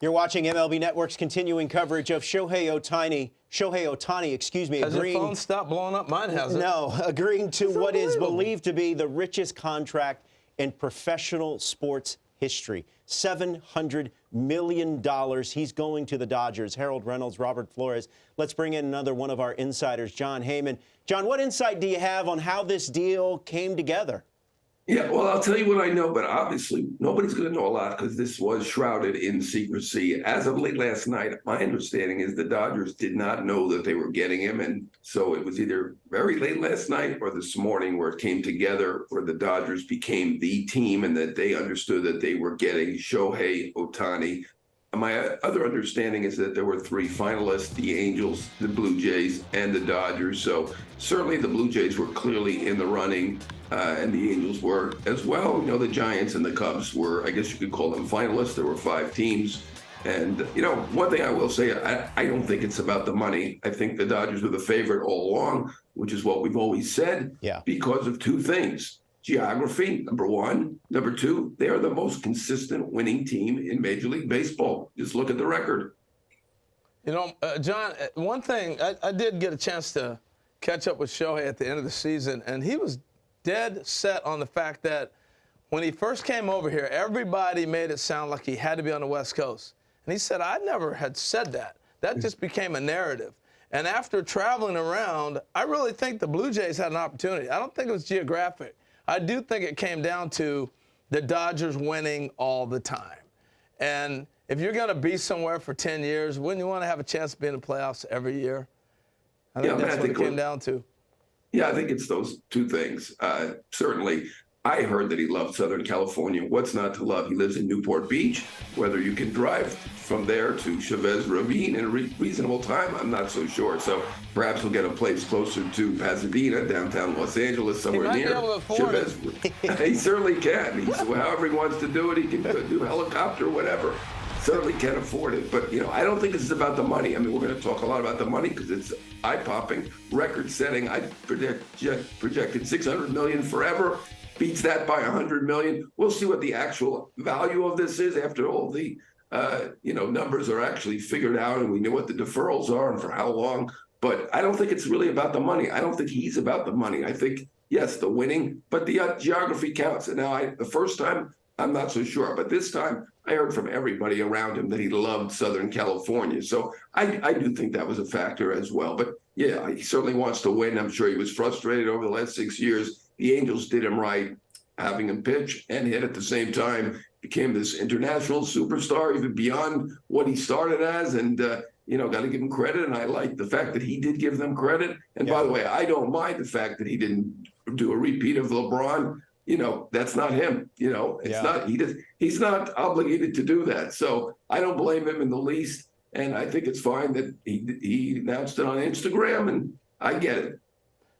You're watching MLB Network's continuing coverage of Shohei Ohtani, Has your phone stopped blowing up? Mine hasn't. No, agreeing to what is believed to be the richest contract in professional sports history. $700 million. He's going to the Dodgers. Harold Reynolds, Robert Flores. Let's bring in another one of our insiders, Jon Heyman. Jon, what insight do you have on how this deal came together? Yeah, well, I'll tell you what I know, but obviously nobody's going to know a lot because this was shrouded in secrecy. As of late last night, my understanding is the Dodgers did not know that they were getting him. And so it was either very late last night or this morning where it came together, where the Dodgers became the team and that they understood that they were getting Shohei Ohtani. My other understanding is that there were three finalists, the Angels, the Blue Jays, and the Dodgers. So certainly the Blue Jays were clearly in the running, and the Angels were as well. You know, the Giants and the Cubs were, I guess you could call them finalists. There were 5 teams. And, you know, one thing I will say, I don't think it's about the money. I think the Dodgers were the favorite all along, which is what we've always said, because of 2 things. Geography, number 1. Number 2, they are the most consistent winning team in Major League Baseball. Just look at the record. You know, John, one thing, I did get a chance to catch up with Shohei at the end of the season, and he was dead set on the fact that when he first came over here, everybody made it sound like he had to be on the West Coast. And he said, I never had said that. That just became a narrative. And after traveling around, I really think the Blue Jays had an opportunity. I don't think it was geographic. I do think it came down to the Dodgers winning all the time. And if you're going to be somewhere for 10 years, wouldn't you want to have a chance to be in the playoffs every year? I think that's what it came down to. Yeah, I think it's those 2 things. Certainly, I heard that he loved Southern California. What's not to love? He lives in Newport Beach. Whether you can drive from there to Chavez Ravine in a reasonable time, I'm not so sure. So perhaps we'll get a place closer to Pasadena, downtown Los Angeles, somewhere near Chavez. He certainly can. However he wants to do it, he can do helicopter, whatever. Certainly can't afford it. But, you know, I don't think it's about the money. I mean, we're going to talk a lot about the money because it's eye-popping, record-setting. I projected $600 million forever. Beats that by $100 million. We'll see what the actual value of this is after all the, numbers are actually figured out and we know what the deferrals are and for how long. But I don't think it's really about the money. I don't think he's about the money. I think, yes, the winning, but the geography counts. And now the first time, I'm not so sure. But this time, I heard from everybody around him that he loved Southern California. So I do think that was a factor as well. But, yeah, he certainly wants to win. I'm sure he was frustrated over the last 6 years. The Angels did him right, having him pitch and hit at the same time, became this international superstar, even beyond what he started as. And, got to give him credit. And I like the fact that he did give them credit. And by the way, I don't mind the fact that he didn't do a repeat of LeBron. That's not him. It's not, he's not obligated to do that. So I don't blame him in the least. And I think it's fine that he announced it on Instagram, and I get it.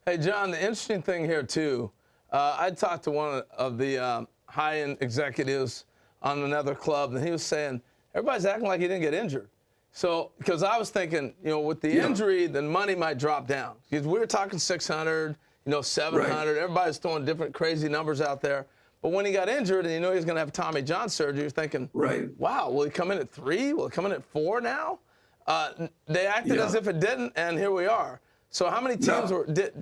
Hey, John, the interesting thing here, too, I talked to one of the high-end executives on another club, and he was saying, everybody's acting like he didn't get injured. So, because I was thinking, with the injury, then money might drop down. Because we were talking 600, 700. Right. Everybody's throwing different crazy numbers out there. But when he got injured and he was going to have Tommy John surgery, you're thinking, wow, will he come in at 3? Will he come in at 4 now? They acted as if it didn't, and here we are. So how many teams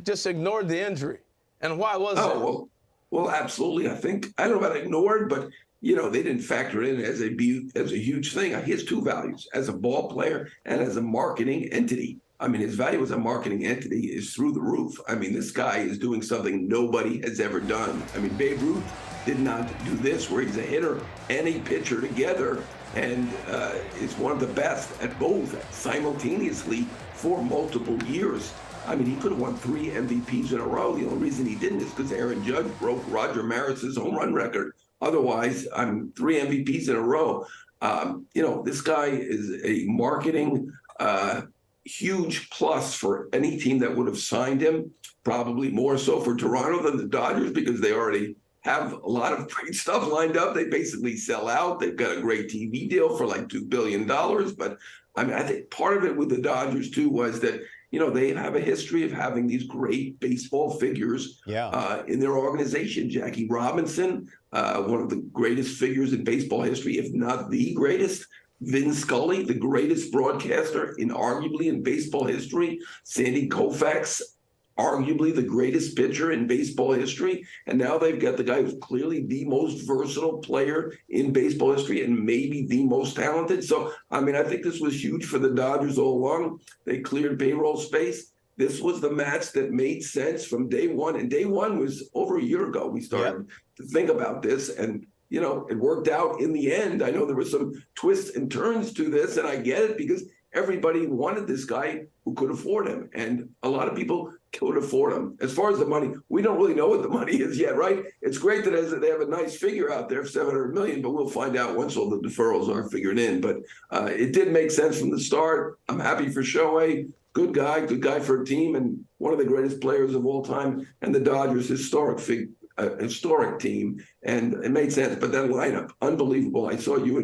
just ignored the injury? And why was that? Well, absolutely. I don't know about ignored, but, they didn't factor it in as a huge thing. He has 2 values, as a ball player and as a marketing entity. I mean, his value as a marketing entity is through the roof. I mean, this guy is doing something nobody has ever done. I mean, Babe Ruth did not do this, where he's a hitter and a pitcher together, and is one of the best at both simultaneously for multiple years. I mean, he could have won 3 MVPs in a row. The only reason he didn't is because Aaron Judge broke Roger Maris's home run record. Otherwise, 3 MVPs in a row. This guy is a marketing huge plus for any team that would have signed him, probably more so for Toronto than the Dodgers, because they already have a lot of great stuff lined up. They basically sell out. They've got a great TV deal for like $2 billion. But I think part of it with the Dodgers, too, was that, they have a history of having these great baseball figures in their organization. Jackie Robinson, one of the greatest figures in baseball history, if not the greatest. Vin Scully, the greatest broadcaster arguably in baseball history. Sandy Koufax, arguably the greatest pitcher in baseball history. And now they've got the guy who's clearly the most versatile player in baseball history and maybe the most talented. So, I mean, I think this was huge for the Dodgers all along. They cleared payroll space. This was the match that made sense from day one. And day one was over a year ago. We started to think about this, and you know, it worked out in the end. I know there were some twists and turns to this, and I get it because everybody wanted this guy who could afford him, and a lot of people could afford him. As far as the money, we don't really know what the money is yet, right? It's great that they have a nice figure out there, $700 million, but we'll find out once all the deferrals are figured in. But it did make sense from the start. I'm happy for Shohei. Good guy for a team, and one of the greatest players of all time, and the Dodgers' historic team, and it made sense. But that lineup, unbelievable. I saw you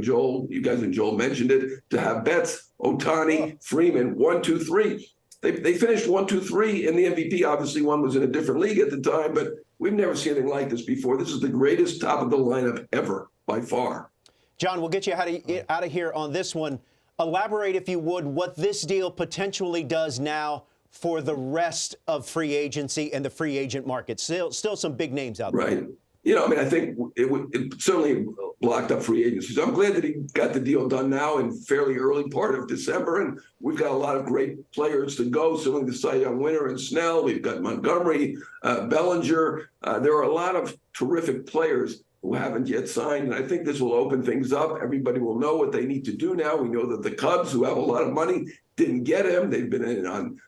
guys and Joel mentioned it, to have Betts, Ohtani, Freeman, 1, 2, 3. They finished 1, 2, 3 in the MVP. Obviously, one was in a different league at the time, but we've never seen anything like this before. This is the greatest top of the lineup ever, by far. John, we'll get you out of here on this one. Elaborate, if you would, what this deal potentially does now for the rest of free agency and the free agent market. Still some big names out there. Right. You know, I mean, I think it certainly blocked up free agency. So I'm glad that he got the deal done now in fairly early part of December. And we've got a lot of great players to go. Certainly the Cy Young winner and Snell. We've got Montgomery, Bellinger. There are a lot of terrific players who haven't yet signed. And I think this will open things up. Everybody will know what they need to do now. We know that the Cubs, who have a lot of money, didn't get him. They've been in on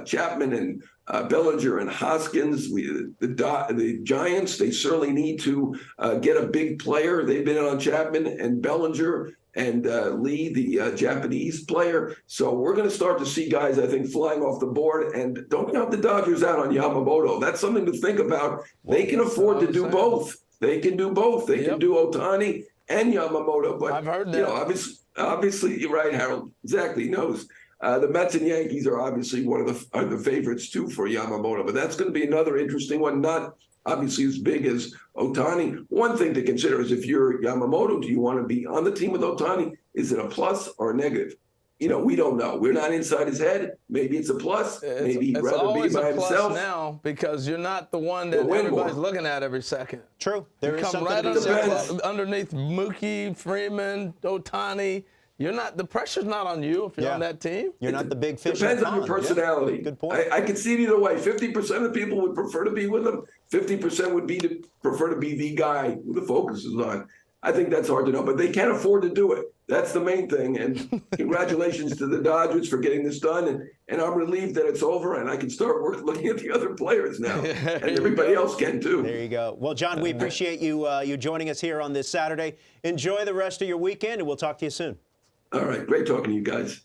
Chapman and Bellinger and Hoskins. The Giants, they certainly need to get a big player. They've been on Chapman and Bellinger and Lee, the Japanese player. So we're going to start to see guys, I think, flying off the board. And don't count the Dodgers out on Yamamoto. That's something to think about. They can afford to do both. They can do both. They can do Ohtani and Yamamoto. But I've heard that. You know, obviously, you're right, Harold. Exactly knows. The Mets and Yankees are obviously one of the favorites too for Yamamoto, but that's going to be another interesting one. Not obviously as big as Ohtani. One thing to consider is if you're Yamamoto, do you want to be on the team with Ohtani? Is it a plus or a negative? You know, we don't know. We're not inside his head. Maybe it's a plus. Maybe he'd rather be by himself. It's always a plus now because you're not the one that everybody's looking at every second. True. There is something underneath Mookie, Freeman, Ohtani. You're not. The pressure's not on you if you're on that team. You're not the big fish. Depends on your personality. Yeah. Good point. I can see it either way. 50% of people would prefer to be with him. 50% would prefer to be the guy who the focus is on. I think that's hard to know, but they can't afford to do it. That's the main thing. And congratulations to the Dodgers for getting this done. And I'm relieved that it's over, and I can start looking at the other players now, and everybody else can too. There you go. Well, John, we appreciate you joining us here on this Saturday. Enjoy the rest of your weekend, and we'll talk to you soon. All right. Great talking to you guys.